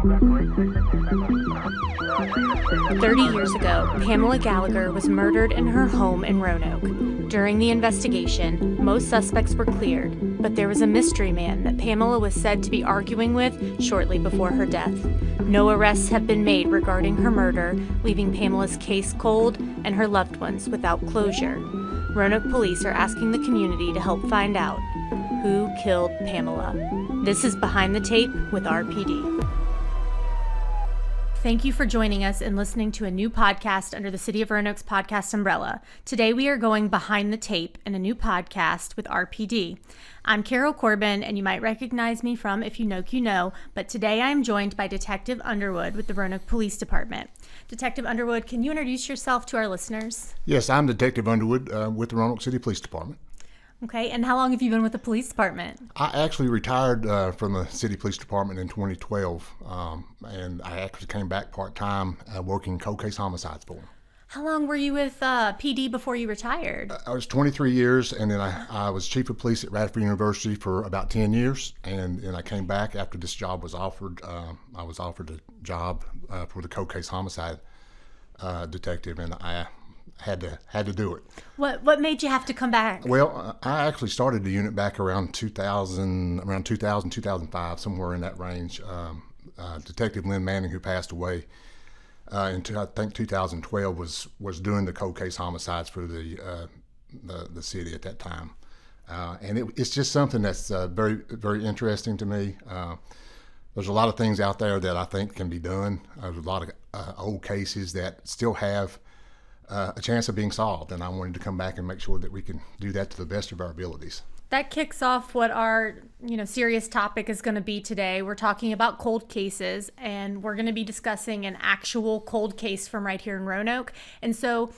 30 years ago, Pamela Gallagher was murdered in her home in Roanoke. During the investigation, most suspects were cleared, but there was a mystery man that Pamela was said to be arguing with shortly before her death. No arrests have been made regarding her murder, leaving Pamela's case cold and her loved ones without closure. Roanoke police are asking the community to help find out who killed Pamela. This is Behind the Tape with RPD. Thank you for joining us and listening to a new podcast under the City of Roanoke's podcast umbrella. Today we are going behind the tape in a new podcast with RPD. I'm Carol Corbin, and you might recognize me from If You Know, You Know, but today I am joined by Detective Underwood with the Roanoke Police Department. Detective Underwood, can you introduce yourself to our listeners? Yes, I'm Detective Underwood with the Roanoke City Police Department. Okay, and how long have you been with the police department? I actually retired from the City Police Department in 2012, and I actually came back part-time working cold case homicides for them. How long were you with PD before you retired? I was 23 years, and then I was chief of police at Radford University for about 10 years, and then I came back after this job was offered. I was offered a job for the cold case homicide detective, and I had to do it. What made you have to come back? Well, I actually started the unit back around 2000, 2005, somewhere in that range. Detective Lynn Manning, who passed away in I think 2012, was doing the cold case homicides for the city at that time, and it's just something that's very, very interesting to me. There's a lot of things out there that I think can be done. There's a lot of old cases that still have a chance of being solved, and I wanted to come back and make sure that we can do that to the best of our abilities. That kicks off what our serious topic is going to be today. We're talking about cold cases, and we're going to be discussing an actual cold case from right here in Roanoke. And so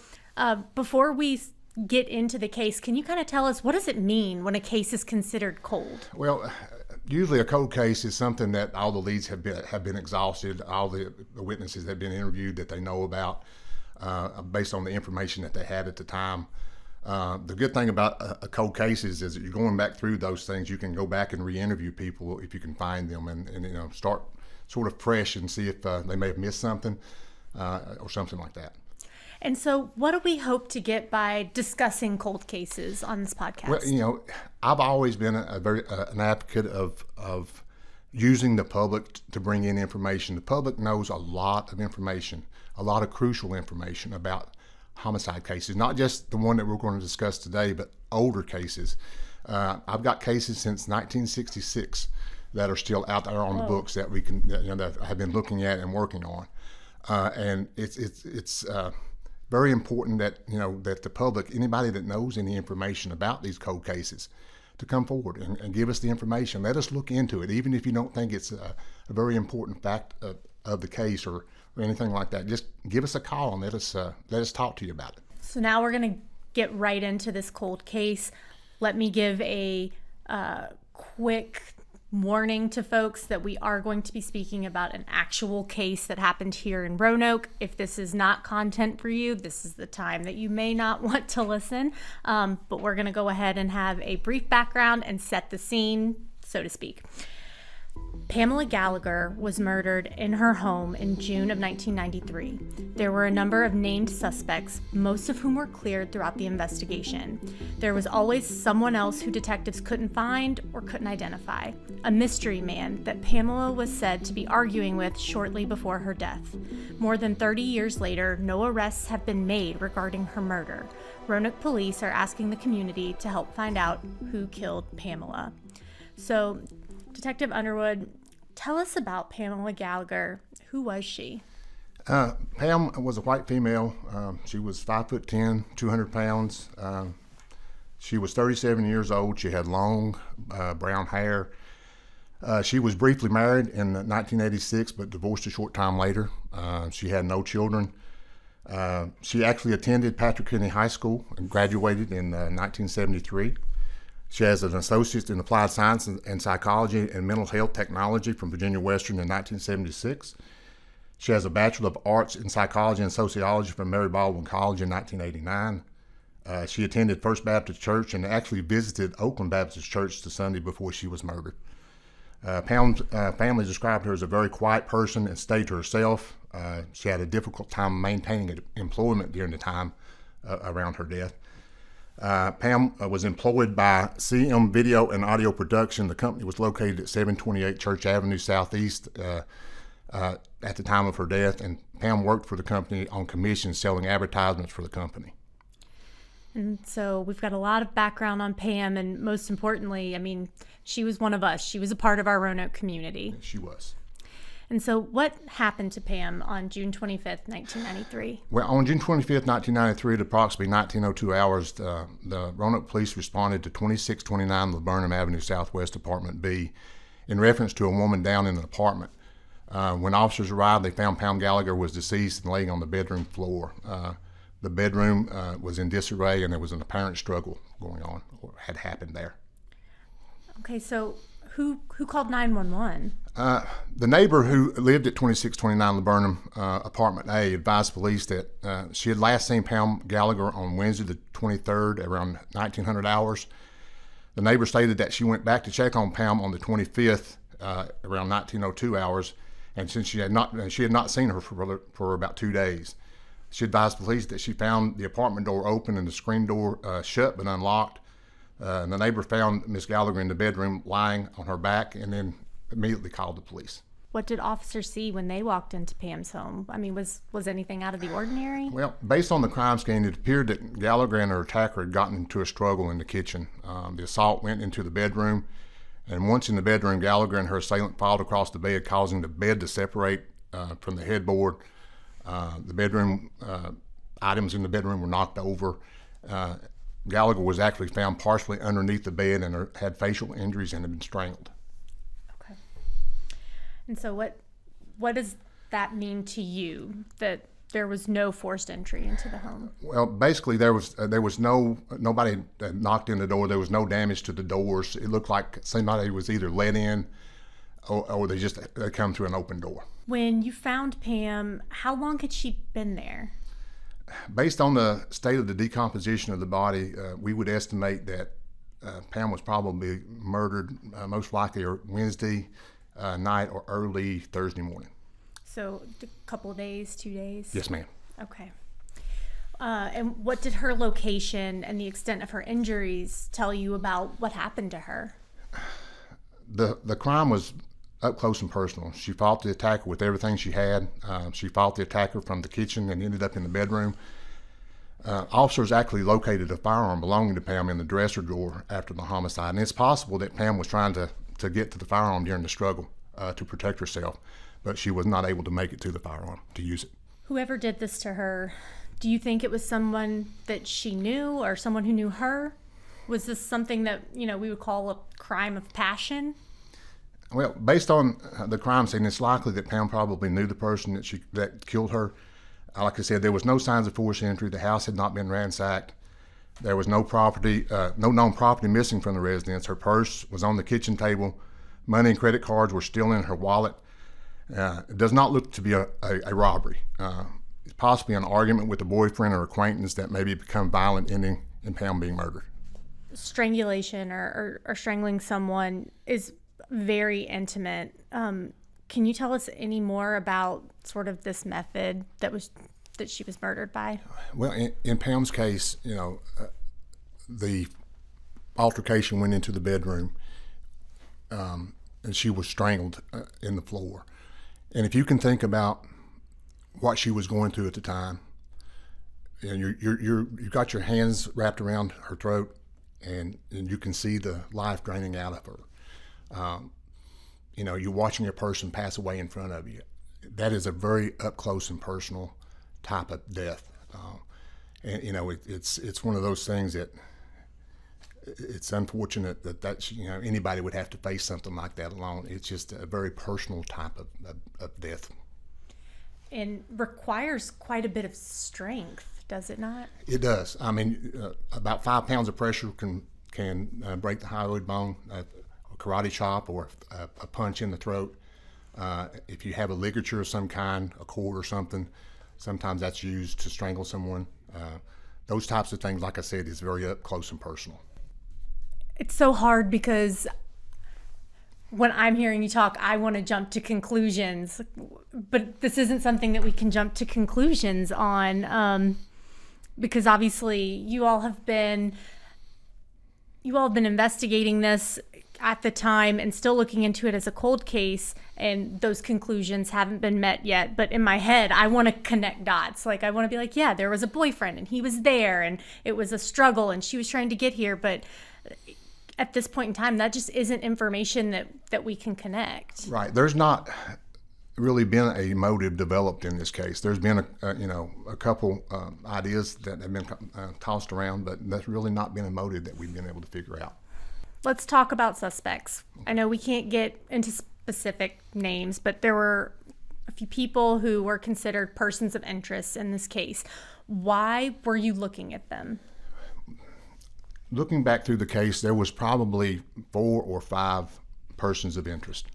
before we get into the case, can you kind of tell us, what does it mean when a case is considered cold? Well, usually a cold case is something that all the leads have been exhausted, all the witnesses have been interviewed that they know about, based on the information that they had at the time. The good thing about a cold case is that you're going back through those things. You can go back and re-interview people if you can find them, and start sort of fresh and see if they may have missed something or something like that. And so what do we hope to get by discussing cold cases on this podcast? Well, I've always been an advocate of using the public to bring in information. The public knows a lot of information, a lot of crucial information about homicide cases, not just the one that we're going to discuss today, but older cases. I've got cases since 1966 that are still out there on the books that we can, that I have been looking at and working on. And it's very important that, that the public, anybody that knows any information about these cold cases, to come forward and give us the information. Let us look into it, even if you don't think it's a very important fact of the case or anything like that. Just give us a call and let us talk to you about it. So now we're going to get right into this cold case. Let me give a quick warning to folks that we are going to be speaking about an actual case that happened here in Roanoke. If this is not content for you, this is the time that you may not want to listen. But we're going to go ahead and have a brief background and set the scene, so to speak. Pamela Gallagher was murdered in her home in June of 1993. There were a number of named suspects, most of whom were cleared throughout the investigation. There was always someone else who detectives couldn't find or couldn't identify, a mystery man that Pamela was said to be arguing with shortly before her death. More than 30 years later, no arrests have been made regarding her murder. Roanoke police are asking the community to help find out who killed Pamela. So, Detective Underwood, tell us about Pamela Gallagher. Who was she? Pam was a white female. She was 5'10", 200 pounds. She was 37 years old. She had long brown hair. She was briefly married in 1986, but divorced a short time later. She had no children. She actually attended Patrick Henry High School and graduated in 1973. She has an associate in applied science and psychology and mental health technology from Virginia Western in 1976. She has a Bachelor of Arts in psychology and sociology from Mary Baldwin College in 1989. She attended First Baptist Church and actually visited Oakland Baptist Church the Sunday before she was murdered. Pam's family described her as a very quiet person and stayed to herself. She had a difficult time maintaining employment during the time around her death. Pam was employed by CM Video and Audio Production. The company was located at 728 Church Avenue Southeast at the time of her death, and Pam worked for the company on commission selling advertisements for the company. And so we've got a lot of background on Pam, and most importantly, I mean, she was one of us. She was a part of our Roanoke community. She was. And so what happened to Pam on June 25th, 1993? Well, on June 25th, 1993, at approximately 19:02 hours, the Roanoke Police responded to 2629 Laburnum Avenue Southwest, Apartment B, in reference to a woman down in an apartment. When officers arrived, they found Pam Gallagher was deceased and laying on the bedroom floor. The bedroom was in disarray, and there was an apparent struggle going on, or had happened there. Okay, so who called 911? The neighbor who lived at 2629 Laburnum, Apartment A, advised police that she had last seen Pam Gallagher on Wednesday the 23rd around 1900 hours. The neighbor stated that she went back to check on Pam on the 25th around 1902 hours, and since she had not seen her for about 2 days. She advised police that she found the apartment door open and the screen door shut but unlocked. And the neighbor found Miss Gallagher in the bedroom lying on her back, and then immediately called the police. What did officers see when they walked into Pam's home? I mean, was anything out of the ordinary? Well, based on the crime scene, it appeared that Gallagher and her attacker had gotten into a struggle in the kitchen. The assault went into the bedroom, and once in the bedroom, Gallagher and her assailant filed across the bed, causing the bed to separate from the headboard. The bedroom items in the bedroom were knocked over. Gallagher was actually found partially underneath the bed and had facial injuries and had been strangled. Okay. And so what does that mean to you, that there was no forced entry into the home? Well, basically there was nobody knocked in the door. There was no damage to the doors. It looked like somebody was either let in or they come through an open door. When you found Pam, how long had she been there? Based on the state of the decomposition of the body, we would estimate that Pam was probably murdered most likely Wednesday night or early Thursday morning. So a couple of days, 2 days? Yes, ma'am. Okay. And what did her location and the extent of her injuries tell you about what happened to her? The crime was up close and personal. She fought the attacker with everything she had. She fought the attacker from the kitchen and ended up in the bedroom. Officers actually located a firearm belonging to Pam in the dresser drawer after the homicide, and it's possible that Pam was trying to get to the firearm during the struggle to protect herself, but she was not able to make it to the firearm to use it. Whoever did this to her, do you think it was someone that she knew or someone who knew her? Was this something that, we would call a crime of passion? Well, based on the crime scene, it's likely that Pam probably knew the person that killed her. Like I said, there was no signs of forced entry. The house had not been ransacked. There was no known property missing from the residence. Her purse was on the kitchen table. Money and credit cards were still in her wallet. It does not look to be a robbery. It's possibly an argument with a boyfriend or acquaintance that maybe become violent, ending in Pam being murdered. Strangulation or strangling someone is very intimate. Can you tell us any more about sort of this method that she was murdered by? Well, in Pam's case, the altercation went into the bedroom, and she was strangled in the floor. And if you can think about what she was going through at the time, and you've got your hands wrapped around her throat, and you can see the life draining out of her. You're watching a person pass away in front of you. That is a very up close and personal type of death. It's one of those things that it's unfortunate that anybody would have to face something like that alone. It's just a very personal type of death. And requires quite a bit of strength, does it not? It does. I mean, about 5 pounds of pressure can break the hyoid bone. A karate chop or a punch in the throat. If you have a ligature of some kind, a cord or something, sometimes that's used to strangle someone. Those types of things, like I said, is very up close and personal. It's so hard because when I'm hearing you talk, I want to jump to conclusions, but this isn't something that we can jump to conclusions on, because obviously you all have been investigating this at the time and still looking into it as a cold case, and those conclusions haven't been met yet. But in my head, I want to connect dots. Like, I want to be like, yeah, there was a boyfriend and he was there and it was a struggle and she was trying to get here. But at this point in time, that just isn't information that we can connect. Right. There's not really been a motive developed in this case. There's been a couple ideas that have been tossed around, but that's really not been a motive that we've been able to figure out. Let's talk about suspects. I know we can't get into specific names, but there were a few people who were considered persons of interest in this case. Why were you looking at them? Looking back through the case, there was probably 4 or 5 persons of interest.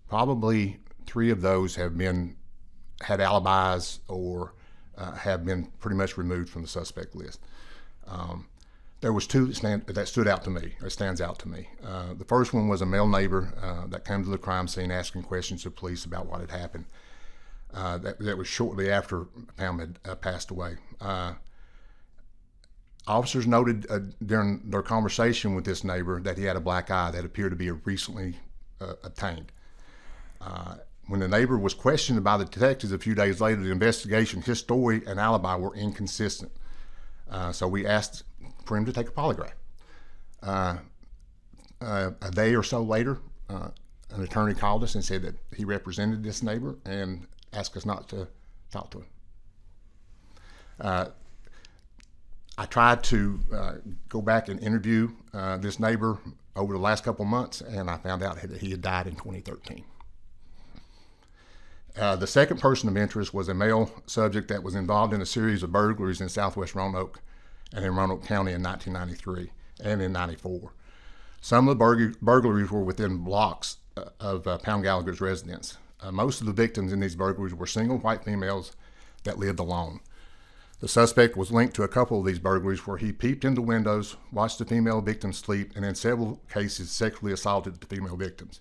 Probably 3 of those had alibis or have been pretty much removed from the suspect list. There was 2 that stood out to me, or stands out to me. The first one was a male neighbor that came to the crime scene asking questions to police about what had happened. That was shortly after Pam had passed away. Officers noted during their conversation with this neighbor that he had a black eye that appeared to be recently obtained. When the neighbor was questioned by the detectives a few days later, the investigation, his story and alibi were inconsistent. So we asked for him to take a polygraph. A day or so later, an attorney called us and said that he represented this neighbor and asked us not to talk to him. I tried to go back and interview this neighbor over the last couple months, and I found out that he had died in 2013. The second person of interest was a male subject that was involved in a series of burglaries in southwest Roanoke and in Roanoke County in 1993 and in 94. Some of the burglaries were within blocks of Pamela Gallagher's residence. Most of the victims in these burglaries were single white females that lived alone. The suspect was linked to a couple of these burglaries where he peeped into windows, watched the female victims sleep, and in several cases sexually assaulted the female victims.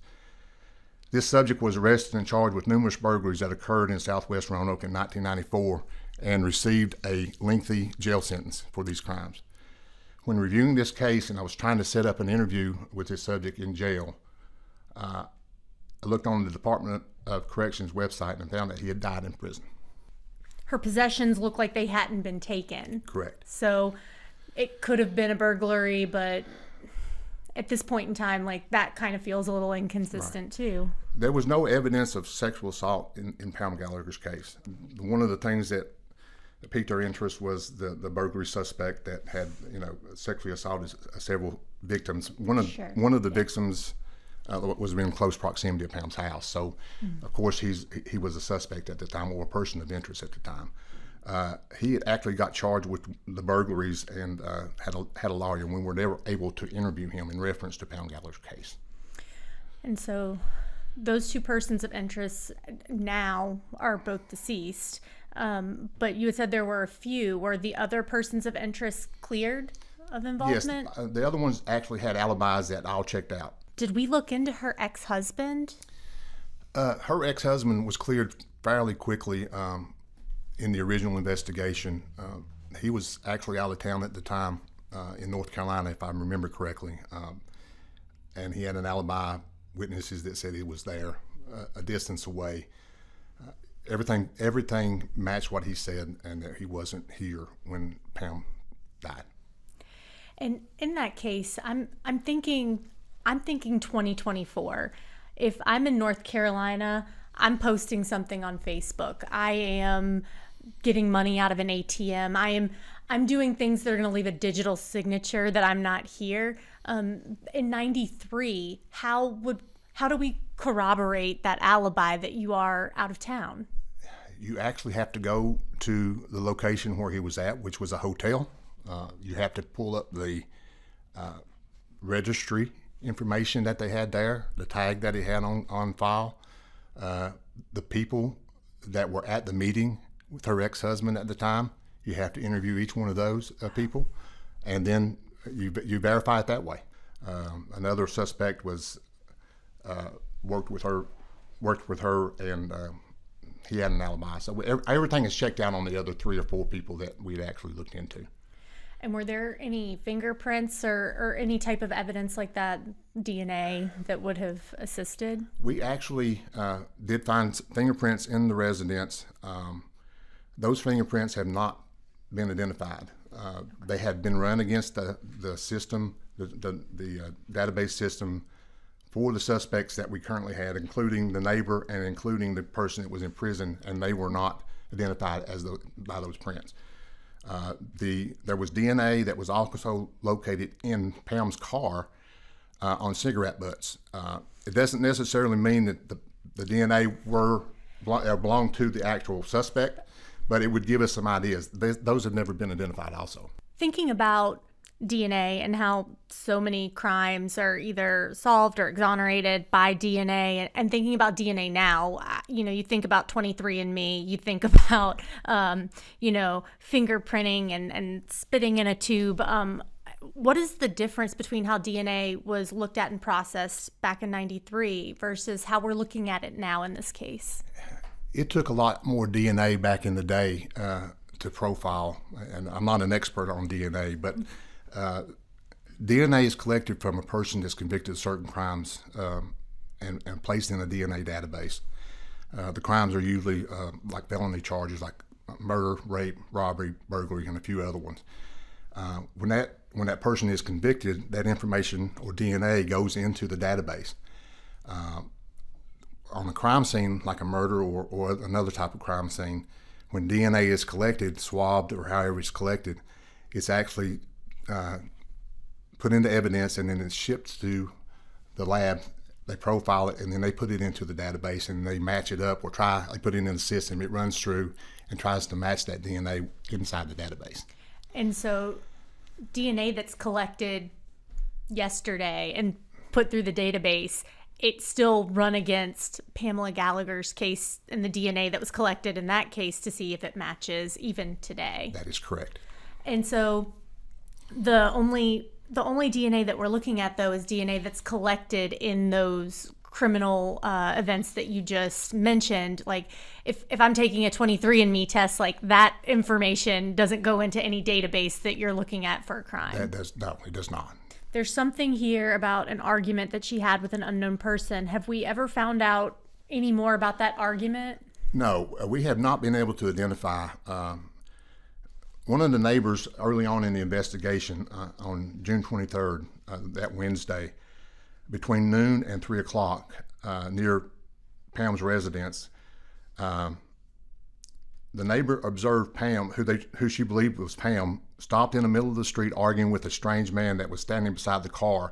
This subject was arrested and charged with numerous burglaries that occurred in southwest Roanoke in 1994 and received a lengthy jail sentence for these crimes. When reviewing this case, and I was trying to set up an interview with this subject in jail, I looked on the Department of Corrections website and found that he had died in prison. Her possessions look like they hadn't been taken. Correct. So it could have been a burglary, but at this point in time, like, that kind of feels a little inconsistent too. There was no evidence of sexual assault in Pamela Gallagher's case. One of the things that piqued our interest was the burglary suspect that had, sexually assaulted several victims. One of the victims was in close proximity of Pam's house. So, of course, he was a suspect at the time, or a person of interest at the time. He had actually got charged with the burglaries and had a lawyer, and we were never able to interview him in reference to Pamela Gallagher's case. And so those 2 persons of interest now are both deceased, but you had said there were a few. Were the other persons of interest cleared of involvement? Yes, the other ones actually had alibis that all checked out. Did we look into her ex-husband? Her ex-husband was cleared fairly quickly in the original investigation. He was actually out of town at the time in North Carolina, if I remember correctly, and he had an alibi witnesses that said he was there a distance away. Everything matched what he said, and that he wasn't here when Pam died. And in that case, I'm thinking 2024. If I'm in North Carolina, I'm posting something on Facebook. I am getting money out of an ATM. I'm doing things that are going to leave a digital signature that I'm not here. In 93, how do we corroborate that alibi that you are out of town? You actually have to go to the location where he was at, which was a hotel. You have to pull up the registry information that they had there, the tag that he had on file, the people that were at the meeting with her ex-husband at the time. You have to interview each one of those people, and then you verify it that way. Another suspect was worked with her, and he had an alibi. So everything is checked out on the other 3 or 4 people that we'd actually looked into. And were there any fingerprints or any type of evidence like that, DNA, that would have assisted? We actually did find fingerprints in the residence. Those fingerprints have not been identified. They had been run against the system, the database system for the suspects that we currently had, including the neighbor and including the person that was in prison, and they were not identified by those prints. There was DNA that was also located in Pam's car on cigarette butts. It doesn't necessarily mean that the DNA belonged to the actual suspect, but it would give us some ideas. Those have never been identified also. Thinking about DNA and how so many crimes are either solved or exonerated by DNA, and thinking about DNA now, you think about 23andMe, you think about, fingerprinting and spitting in a tube. What is the difference between how DNA was looked at and processed back in '93 versus how we're looking at it now in this case? It took a lot more DNA back in the day to profile, and I'm not an expert on DNA, but DNA is collected from a person that's convicted of certain crimes and placed in a DNA database. The crimes are usually like felony charges, like murder, rape, robbery, burglary, and a few other ones. When that person is convicted, that information or DNA goes into the database. On a crime scene, like a murder or another type of crime scene, when DNA is collected, swabbed, or however it's collected, it's actually put into evidence, and then it's shipped to the lab. They profile it, and then they put it into the database, and they match it up, or they put it in the system. It runs through and tries to match that DNA inside the database. And so DNA that's collected yesterday and put through the database, it's still run against Pamela Gallagher's case and the DNA that was collected in that case to see if it matches even today. That is correct. And so the only DNA that we're looking at, though, is DNA that's collected in those criminal events that you just mentioned. Like if I'm taking a 23andMe test, like that information doesn't go into any database that you're looking at for a crime. It does not. There's something here about an argument that she had with an unknown person. Have we ever found out any more about that argument? No, we have not been able to identify. One of the neighbors early on in the investigation on June 23rd, that Wednesday, between noon and 3 o'clock near Pam's residence, the neighbor observed Pam, who she believed was Pam, stopped in the middle of the street arguing with a strange man that was standing beside the car.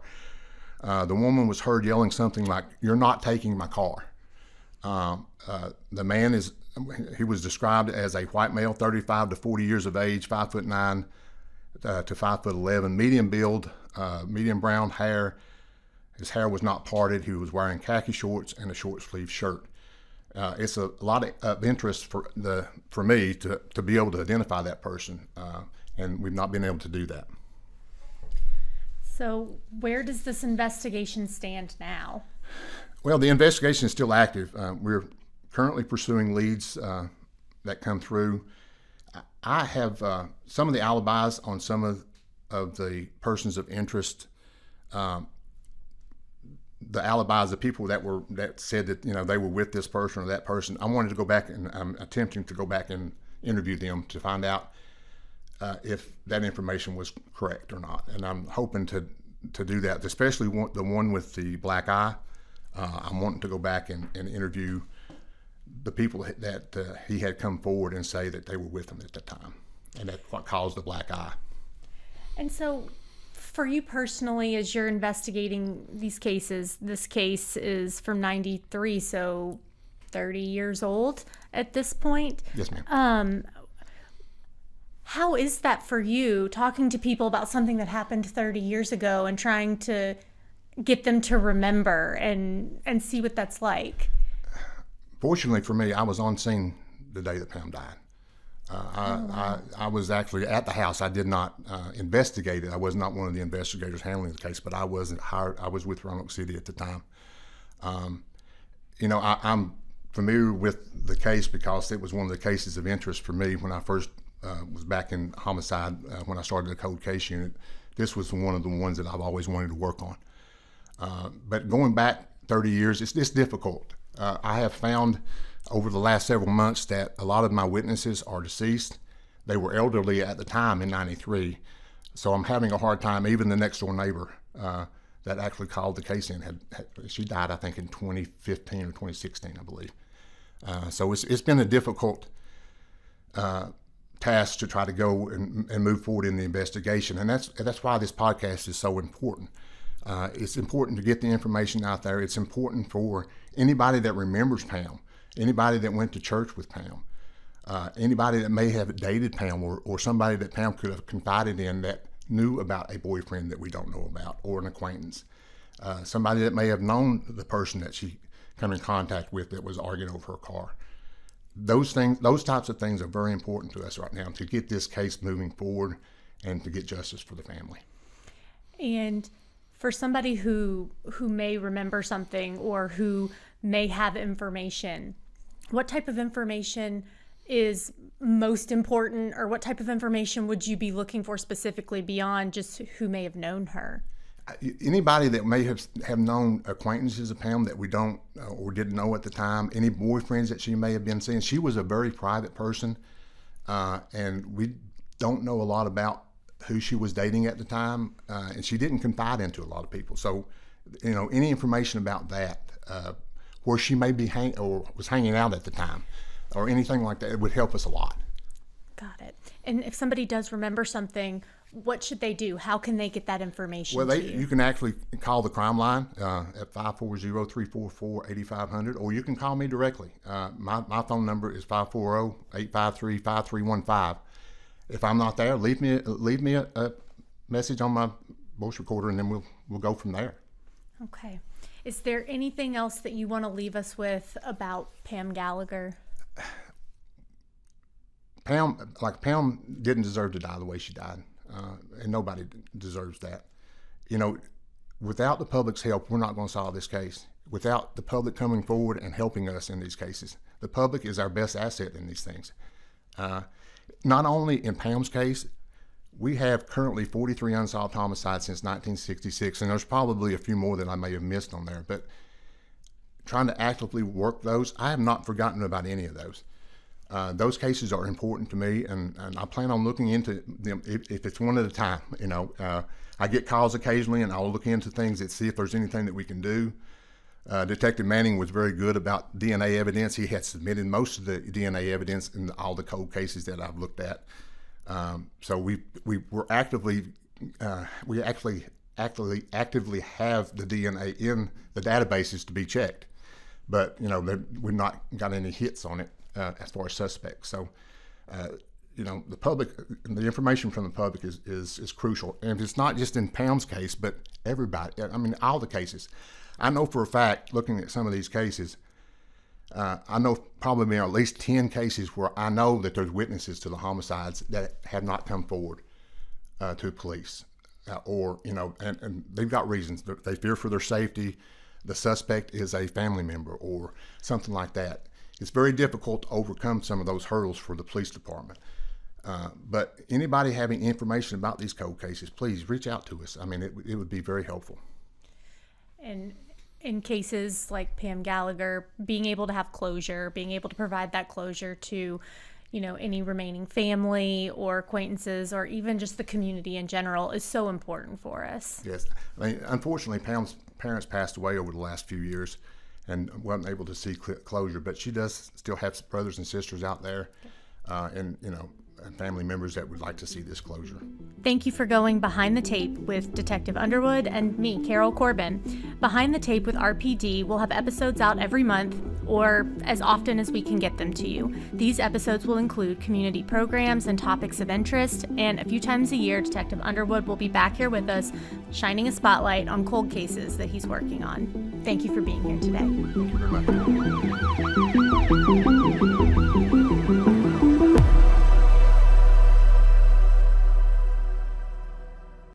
The woman was heard yelling something like, "You're not taking my car." The man he was described as a white male, 35 to 40 years of age, 5'9" to 5'11", medium build, medium brown hair. His hair was not parted. He was wearing khaki shorts and a short sleeve shirt. It's a lot of interest for me to be able to identify that person, and we've not been able to do that. So where does this investigation stand now? Well, the investigation is still active. We're currently pursuing leads that come through. I have some of the alibis on some of the persons of interest. The alibis, the people that said that they were with this person or that person. I wanted to go back, and I'm attempting to go back and interview them to find out if that information was correct or not. And I'm hoping to do that, especially the one with the black eye. I'm wanting to go back and interview the people that he had come forward and say that they were with him at the time, and that's what caused the black eye. And so for you personally, as you're investigating these cases, this case is from '93, so 30 years old at this point. Yes, ma'am. How is that for you, talking to people about something that happened 30 years ago and trying to get them to remember and see what that's like? Fortunately for me, I was on scene the day that Pam died. I was actually at the house. I did not investigate it. I was not one of the investigators handling the case, but I wasn't hired. I was with Roanoke City at the time. I'm familiar with the case because it was one of the cases of interest for me when I first was back in homicide when I started the cold case unit. This was one of the ones that I've always wanted to work on. But going back 30 years, it's difficult. I have found over the last several months that a lot of my witnesses are deceased. They were elderly at the time in '93, so I'm having a hard time. Even the next door neighbor that actually called the case in she died, I think, in 2015 or 2016, I believe. So it's been a difficult task to try to go and move forward in the investigation, and that's why this podcast is so important. It's important to get the information out there. It's important for anybody that remembers Pam, anybody that went to church with Pam, anybody that may have dated Pam or somebody that Pam could have confided in that knew about a boyfriend that we don't know about, or an acquaintance, somebody that may have known the person that she come in contact with that was arguing over her car. Those types of things are very important to us right now to get this case moving forward and to get justice for the family. And for somebody who may remember something or who may have information, what type of information is most important, or what type of information would you be looking for specifically beyond just who may have known her? Anybody that may have known acquaintances of Pam that we don't or didn't know at the time, any boyfriends that she may have been seeing. She was a very private person, and we don't know a lot about who she was dating at the time, and she didn't confide into a lot of people. So, any information about that, where she may be was hanging out at the time, or anything like that, it would help us a lot. Got it. And if somebody does remember something, what should they do? How can they get that information to you? You can actually call the crime line at 540-344-8500, or you can call me directly. My phone number is 540-853-5315. If I'm not there, leave me a message on my voice recorder, and then we'll go from there. Okay. Is there anything else that you want to leave us with about Pam Gallagher? Pam didn't deserve to die the way she died, and nobody deserves that. Without the public's help, we're not going to solve this case. Without the public coming forward and helping us in these cases, the public is our best asset in these things. Not only in Pam's case, we have currently 43 unsolved homicides since 1966, and there's probably a few more that I may have missed on there, but trying to actively work those, I have not forgotten about any of those. Those cases are important to me, and I plan on looking into them if it's one at a time. I get calls occasionally, and I'll look into things and see if there's anything that we can do. Detective Manning was very good about DNA evidence. He had submitted most of the DNA evidence in all the cold cases that I've looked at. So we actively have the DNA in the databases to be checked, but we've not got any hits on it as far as suspects. So the public, the information from the public is crucial, and it's not just in Pam's case, but everybody. I mean, all the cases. I know for a fact, looking at some of these cases, I know probably at least 10 cases where I know that there's witnesses to the homicides that have not come forward to police, and they've got reasons. They fear for their safety. The suspect is a family member or something like that. It's very difficult to overcome some of those hurdles for the police department. But anybody having information about these cold cases, please reach out to us. I mean, it would be very helpful. And in cases like Pam Gallagher, being able to have closure, being able to provide that closure to, any remaining family or acquaintances, or even just the community in general, is so important for us. Yes. I mean, unfortunately, Pam's parents passed away over the last few years and wasn't able to see closure, but she does still have brothers and sisters out there, and family members that would like to see this closure. Thank you for going behind the tape with Detective Underwood and me, Carol Corbin. Behind the Tape with RPD will have episodes out every month, or as often as we can get them to you. These episodes will include community programs and topics of interest, and a few times a year, Detective Underwood will be back here with us, shining a spotlight on cold cases that he's working on. Thank you for being here today. Thank you very much.